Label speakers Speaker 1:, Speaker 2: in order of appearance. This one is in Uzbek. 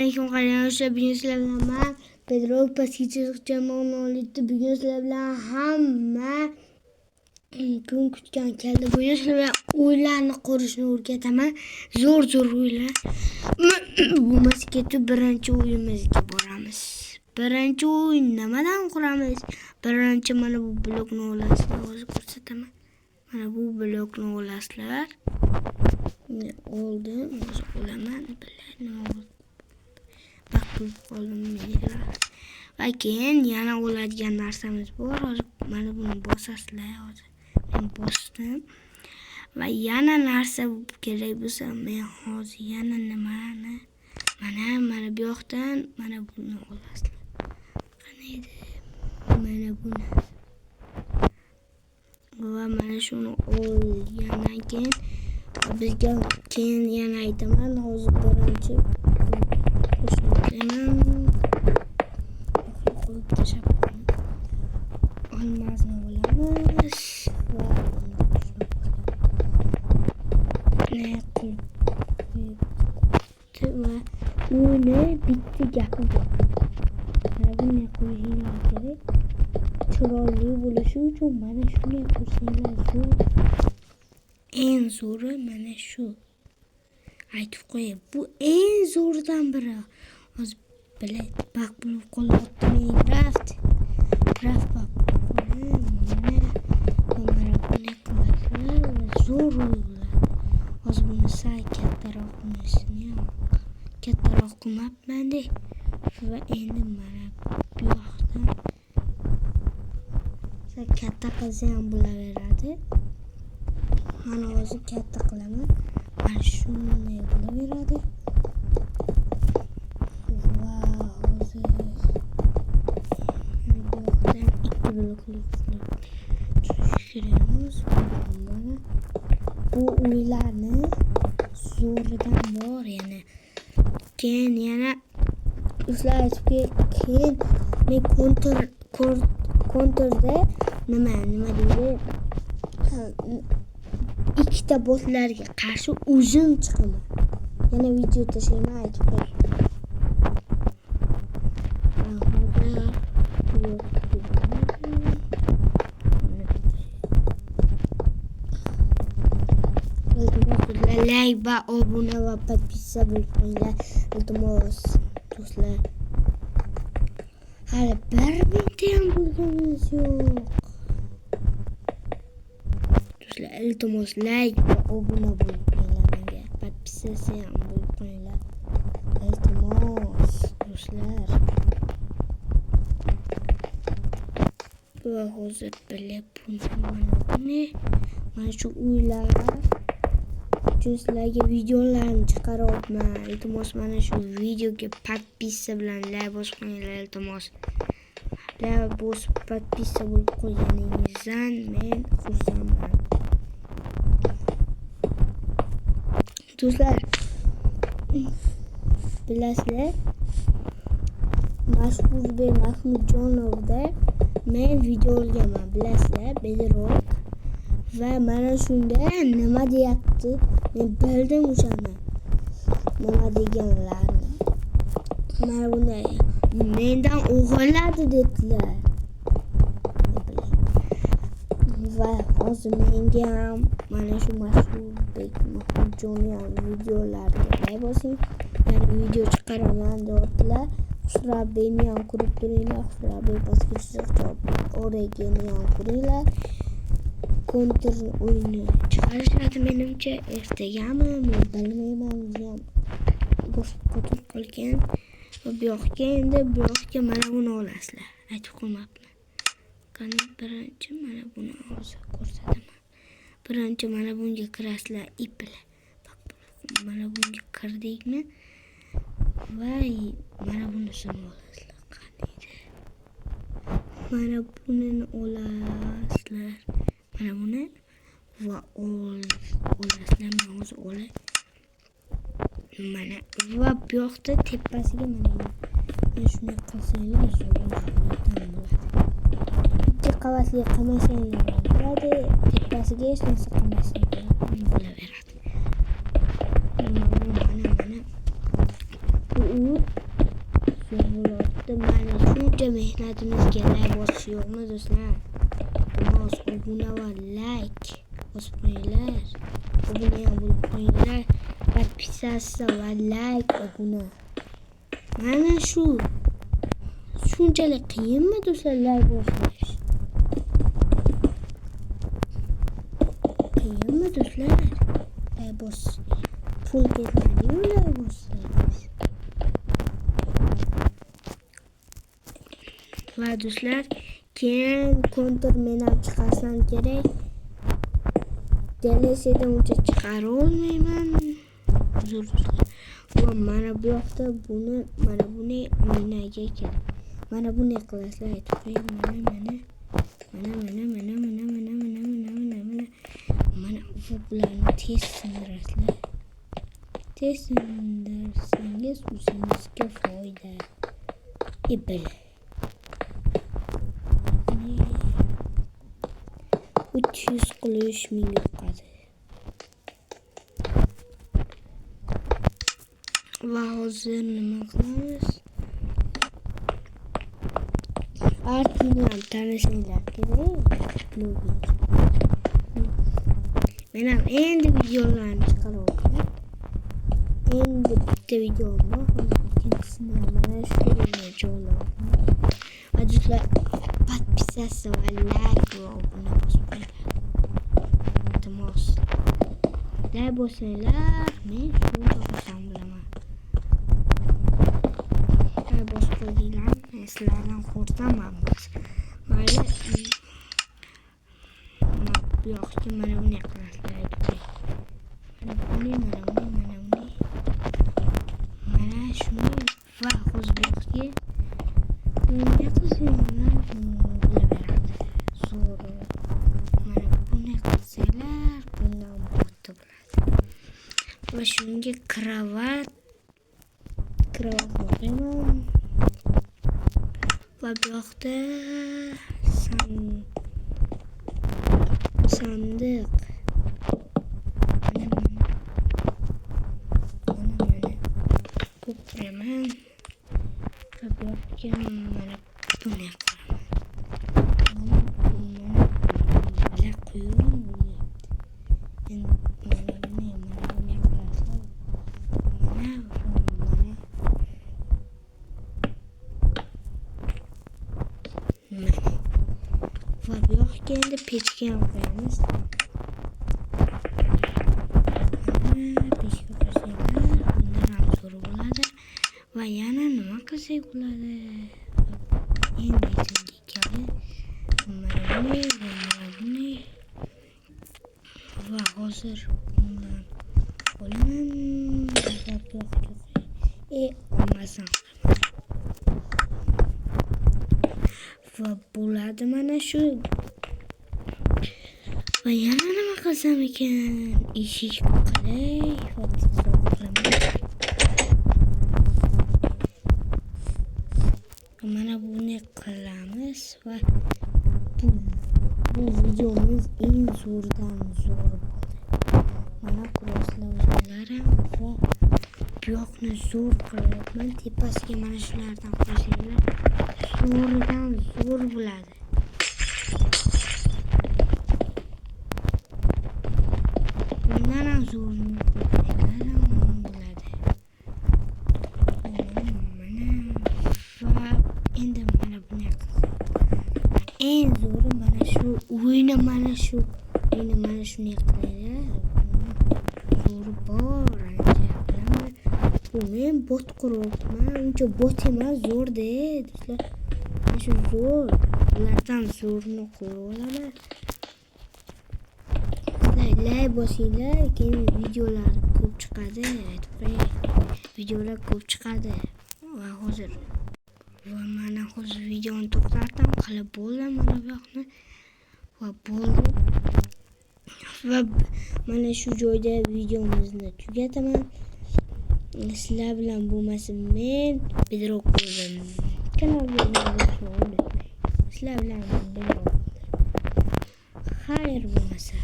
Speaker 1: Assalomu alaykum. Bugun sizlar bilan Pedro Pasquichich jamoalida bugun sizlar bilan hamma kun kutgan keldi. Bugun sizlar bilan o'yinlarni qurishni o'rgataman. Zo'r o'yinlar. Bu masketda birinchi o'yinimizga boramiz. Birinchi o'yin nimadan quramiz? Birinchi mana bu blokni olasizlar. Hozir ko'rsataman. Mana bu blokni olasizlar. Oldim, hozir olaman. Nima bo'ldi? Baqib qoldim men. Va keyin yana oladigan narsamiz bor. Hozir mana buni bosasizlar. Hozir men bosdim. Va yana narsa kerak bo'lsa, men hozir yana nimani? Mana bu yoqdan mana buni olasizlar. Qani edi? Mana buni. Va mana shuni olgandan keyin bizga keyin yana aytaman, hozir birinchi qo'yib tashlab olmazni olamiz va uni bitta gapi bor. Mana bunday qo'yishinglar kerak. Chiroyli bo'lishi uchun mana shunday qilsanglar zo'r. Eng zo'ri mana shu. Aytib qo'yay, bu eng zo'ridan biri. Hozir bilay, baq bo'lib qolyapti Minecraft. Mana bunday qilasizlar va zo'r o'yinlar. Hozir buni sal kattaroq qilmabman-da. Va endi mana bu yoqdan sal katta qilsa ham bo'laveradi. Mana hozir katta qilaman. Mana shunday bo'laveradi. Va hozir ikki blokli tushiramiz. Mana bu o'yinlarni zo'ridan bor yana. Keyin yana sizlar keyin men kontrda nima deydi? Ikkita botlarga qarshi o'zim chiqaman. Yana video tashlayman, aytib qo'y. Like va obuna va podpisa bo'lib qo'yinglar. Iltimos do'stlar. Hali 1000 ham bo'lganimiz yo'q. Do'stlar, iltimos like va obuna bo'lib qo'yinglar menga. Podpisasi ham bo'lib qo'yinglar. Iltimos do'stlar. Va hozir bilib mana shu uylar sizlarga videolarni chiqaryapman. Iltimos mana shu videoga podpisa bilan like bosib qo'yinglar iltimos. Like bosib podpisa bo'lib qo'yganingizdan men xursandman. Do'stlar, bilasizlar, Mashhurbek Mahmudjonovda men video olganman, bilasizlar, Bedrock. Va mana shunda nima deyapti? Men bildim o'shani. Nima deganlarni. Mana bunday mendan o'g'irladi dedilar. Va hozir menga ham mana shu Mashhurbek Mahmudjonov videolariga like bosing. Men video chiqaraman deyaptilar. Xusrabbekni ham ko'rib turinglar. Xusrabbek Pasquichich o'ragini ham ko'ringlar. Kontr o'yini chiqarishadi menimcha, ertagami, men bilmayman, ham boshqa qotib qolgan. Va bu yoqqa endi bu yoqqa mana buni olasizlar. Aytib qo'ymabman. Qani birinchi mana buni hozir ko'rsataman. Birinchi mana bunga kirasizlar ip bilan. Mana bunga kirdikmi? Va mana bunisini olasizlar. Qani edi? Mana buni olasizlar. Mana buni va olasizlar. Men hozir olay. Mana va bu yoqda tepasiga mana shunday qilsanglar bo'ladi. Bitta qavatli qamasanglar bo'ladi. Tepasiga hech narsa qilmasanglar bo'laveradi. Mana bu bo'lyapti. Mana shuncha mehnatimizga like bosishyoqmi do'stlar? Iltimos obuna va like bosib qo'yinglar. Obuna ham bo'lib qo'yinglar. Podpisatsiya va like obuna. Mana shu shunchalik qiyinmi do'stlar like bosish? Qiyinmi do'stlar? Like bos. Pul ketmaydi-yu like bossangiz. Va do'stlar, keyin kontur men ham chiqarsam kerak. DLC'dan uncha chiqara olmayman. Uzr do'stlar. Va mana bu yoqda mana buni o'ynaga kerak. Mana buni qilasizlar, aytib qo'ying. Mana bu bularni tez sindirasizlar. Tez sindirsangiz o'zingizga foyda. Ibil. 300 qilish menga yoqadi. Va hozir nima qilamiz? Artini ham tanishinglar kerak. Men ham endi videolarni chiqaryapman. Endi bitta videom bor, ikkinchisini mana shu joylayapman. Va do'stlar, podpisatsiya va like va obuna bosib qo'yinglar. Iltimos. Like bosinglar, men shuncha xursand bo'laman. Like bosib qo'yinglar, men sizlardan xursandman. Mayli. Bu yoqda mana buni qilasizlar, aytib qo'ying. Mana shuni va hozir bu yoqga nima qilsanglar bo'laveradi. Zo'r. Mana buni qilsanglar bundan bo'tdi bo'ladi. Va shunga kravat qo'yaman. Va bu yoqda sandiq. Bu qo'yaman. Va bu yoqga mana buni qo'yaman. Mana qo'yuyorum bunu. Endi mana buni qilasizlar. Mana va bu yoqga endi pechka ham qo'yamiz. Pechka qo'ysanglar, bundan ham zo'r bo'ladi. Va yana nima qilsak bo'ladi? Endi esimga keldi. Mana buni va hozir bundan olaman. Olmasam va bo'ladi mana shu. Va yana nima qilsam ekan? Eshik qilay va mana buni qilamiz va bu videomiz eng zo'rdan zo'r bo'ldi. Mana ko'rasizlar va bu yoqni zo'r qilyapman. Tepasiga mana shulardan qo'ysanglar zo'ridan zo'r bo'ladi. Bundan ham zo'rini qo'ysanglar ham bo'ladi. Va endi mana buni eng zo'ri mana shu o'yini mana shuni qilaylar. Zo'ri bor. Bu men bot quryapman. Uncha bot emas, zo'rda do'stlar. Mana shu zo'r. Ulardan zo'rini qo'yib olaman. Like bosinglar, keyin videolar ko'p chiqadi. Aytib qo'ying. Videolar ko'p chiqadi. Va hozir mana hozir videoni to'xtatdim. Qilib bo'ldim mana bu yoqni. Va bo'ldi. Va mana shu joyda videomizni tugataman. Sizlar bilan bo'lmasa men bedroq bo'ldim. Kanalga obuna bo'lishni unutmang. Sizlar bilan bo'ldim. Xayr bo'lmasa